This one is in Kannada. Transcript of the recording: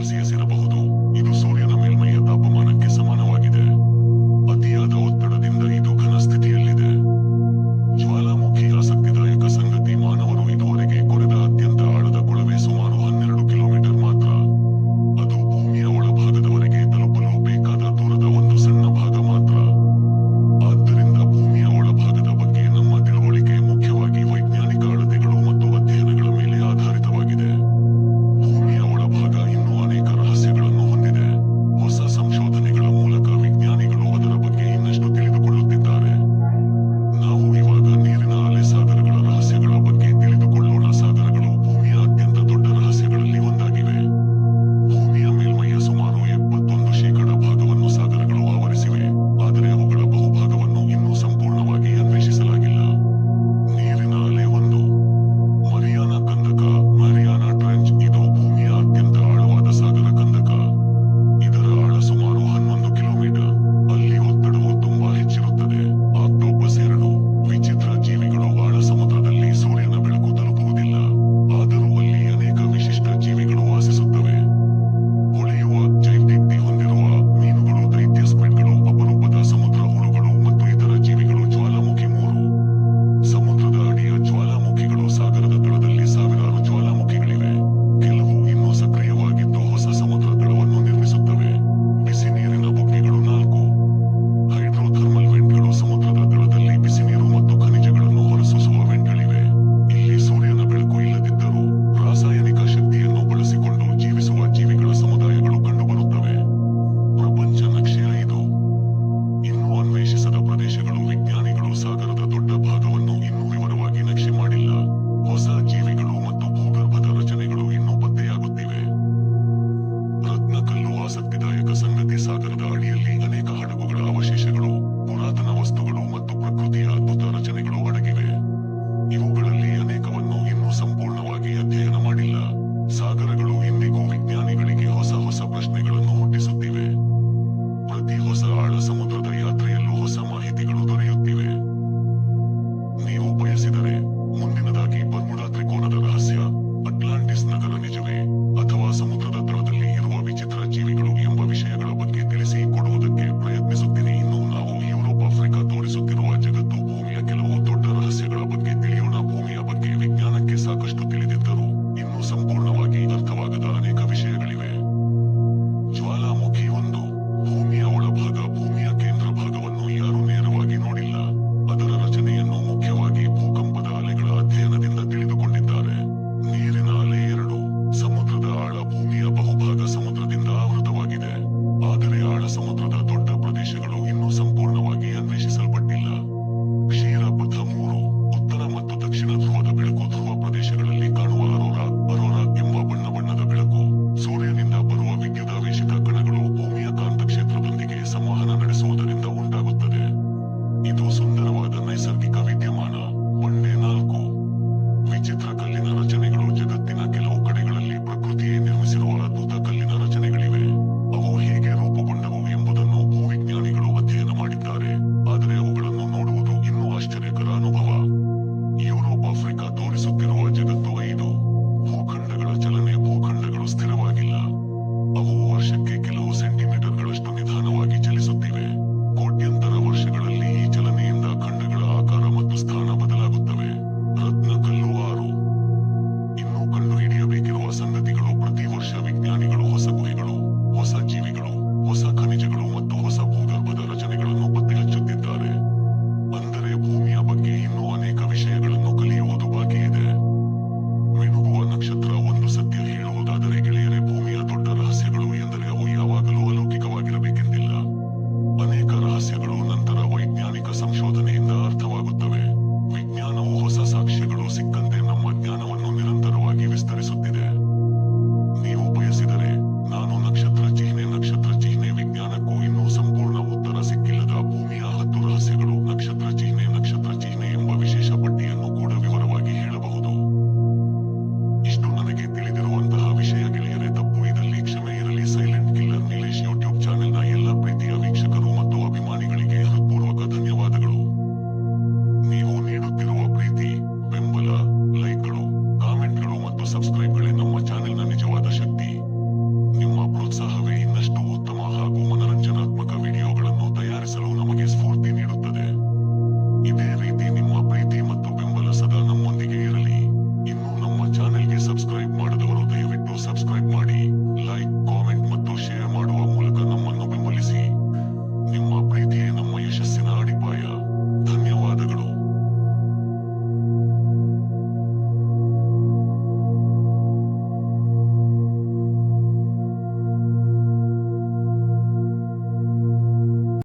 ಸೆಲ್ಸಿಯಸ್ ಇರಬಹುದು. ಇದು ಸೂರ್ಯನ ಮೇಲ್ಮೈಯ ತಾಪಮಾನಕ್ಕೆ ಸಮಾನವಾಗಿದೆ. ಅತಿಯಾದ ಒತ್ತಡದಿಂದ ಇದು ಘನ ಸ್ಥಿತಿಯಲ್ಲಿದೆ. ಜ್ವಾಲಾಮುಖಿ ಆಸಕ್ತಿದಾಯಕ ಸಂಗತಿ, ಮಾನವರು ಇದುವರೆಗೆ ಕೊರೆದ ಅತ್ಯಂತ ಆಳದ ಕೊಳವೆ ಸುಮಾರು 12 ಕಿಲೋಮೀಟರ್ ಮಾತ್ರ. ಅದು ಭೂಮಿಯ ಒಳಭಾಗದವರೆಗೆ ತಲುಪಲು ಬೇಕಾದ ದೂರದ ಒಂದು ಸಣ್ಣ ಭಾಗ ಮಾತ್ರ. ಆದ್ದರಿಂದ ಭೂಮಿಯ ಒಳಭಾಗದ ಬಗ್ಗೆ ನಮ್ಮ ತಿಳುವಳಿಕೆ ಮುಖ್ಯವಾಗಿ ವೈಜ್ಞಾನಿಕ ಅಳತೆಗಳು ಮತ್ತು ಅಧ್ಯಯನಗಳ ಮೇಲೆ ಆಧಾರಿತವಾಗಿದೆ. ಭೂಮಿಯ ಒಳಭಾಗ ಇನ್ನೂ ಅನೇಕ ರಹಸ್ಯಗಳನ್ನು ಹೊಂದಿದೆ. ಹೊಸ ಸಂಶೋಧನೆಗಳ ಮೂಲಕ ವಿಜ್ಞಾನಿಗಳು ಅದರ ಬಗ್ಗೆ ಇನ್ನಷ್ಟು ತಿಳಿದುಕೊಳ್ಳುತ್ತಿದ್ದಾರೆ. ನಾವು ಇವಾಗ ನೀರಿನ ಅಲೆ ಸಾಗರಗಳ ರಹಸ್ಯಗಳ ಬಗ್ಗೆ ತಿಳಿದುಕೊಳ್ಳೋಣ. ಸಾಗರಗಳು ಭೂಮಿಯ ಅತ್ಯಂತ ದೊಡ್ಡ ರಹಸ್ಯಗಳಲ್ಲಿ ಒಂದಾಗಿವೆ. ಭೂಮಿಯ ಮೇಲ್ಮೈಯ ಸುಮಾರು 71% ಭಾಗವನ್ನು ಸಾಗರಗಳು ಆವರಿಸಿವೆ, ಆದರೆ ಅವುಗಳ ಬಹುಭಾಗವನ್ನು ಇನ್ನೂ ಸಂಪೂರ್ಣವಾಗಿ ಅನ್ವೇಷಿಸಲಾಗಿಲ್ಲ. ನೀರಿನ ಅಲೆ 1. ಮರಿಯಾನಾ ಕಂದಕ. Mariana trench. ಇದು ಭೂಮಿಯ ಅತ್ಯಂತ ಆಳವಾದ ಸಾಗರ ಕಂದಕ. ಇದರ ಆಳ ಸುಮಾರು 11 ಕಿಲೋಮೀಟರ್. ಅಲ್ಲಿ ಒತ್ತಡವು ತುಂಬಾ ಹೆಚ್ಚಿರುತ್ತದೆ. ಆಕ್ಟೋಪಸ್ 2. ವಿಚಿತ್ರ ಜೀವಿಗಳು. ಆಳ ಸಮುದ್ರದಲ್ಲಿ ಸೂರ್ಯನ ಬೆಳಕು ತಲುಪುವುದಿಲ್ಲ, ಆದರೂ ಅಲ್ಲಿ ಅನೇಕ ವಿಶಿಷ್ಟ ಜೀವಿಗಳು ವಾಸಿಸುತ್ತವೆ. ಹೊಳೆಯುವ, ಜೈವಿಕ ಹೊಂದಿರುವ ಮೀನುಗಳು, ದೈತ್ಯ ಸ್ಕ್ವಿಡ್ಗಳು, ಅಪರೂಪದ ಸಮುದ್ರ ಹುಳುಗಳು ಮತ್ತು ಇತರ ಜೀವಿಗಳು. ಜ್ವಾಲಾಮುಖಿ 3. ಸಮುದ್ರದ ಅಡಿಯ ಜ್ವಾಲಾಮುಖಿಗಳು. ಸಾಗರದ ತಳದಲ್ಲಿ ಸಾವಿರಾರು ಜ್ವಾಲಾಮುಖಿಗಳಿವೆ. ಕೆಲವು ಇನ್ನೂ ಸಕ್ರಿಯವಾಗಿದ್ದು ಹೊಸ ಸಮುದ್ರ ತಳವನ್ನು ನಿರ್ಮಿಸುತ್ತವೆ. ಬಿಸಿ ನೀರಿನ ಬುಗ್ಗೆಗಳು. 4. ಹೈಡ್ರೋಥರ್ಮಲ್ ವೆಂಟ್ಗಳು. ಸಮುದ್ರದ ತಳದಲ್ಲಿ ಬಿಸಿನೀರು ಮತ್ತು ಖನಿಜಗಳನ್ನು ಹೊರಸೂಸುವ ವೆಂಟ್ಗಳಿವೆ. ಇಲ್ಲಿ ಸೂರ್ಯನ ಬೆಳಕು ಇಲ್ಲದಿದ್ದರೂ ರಾಸಾಯನಿಕ ಶಕ್ತಿಯನ್ನು ಬಳಸಿಕೊಂಡು ಜೀವಿಸುವ ಜೀವಿಗಳ ಸಮುದಾಯಗಳು ಕಂಡುಬರುತ್ತವೆ. ಪ್ರಪಂಚ ನಕ್ಷೆ 5. ಇನ್ನೂ ಅನ್ವೇಷಿಸದ ಪ್ರದೇಶಗಳು. ವಿಜ್ಞಾನಿಗಳು ಸಾಗರದ ದೊಡ್ಡ ಭಾಗವನ್ನು ಇನ್ನೂ ವಿವರವಾಗಿ ನಕ್ಷೆ ಮಾಡಿಲ್ಲ. ಹೊಸ ಜೀವಿಗಳು ಮತ್ತು ಭೂಗರ್ಭದ ರಚನೆಗಳು ಇನ್ನೂ ಪತ್ತೆಯಾಗುತ್ತಿವೆ. ರತ್ನಕಲ್ಲು. ಆಸಕ್ತಿದಾಯಕ ಸಂಗತಿ, ಸಾಗರದ ಅಡಿಯಲ್ಲಿ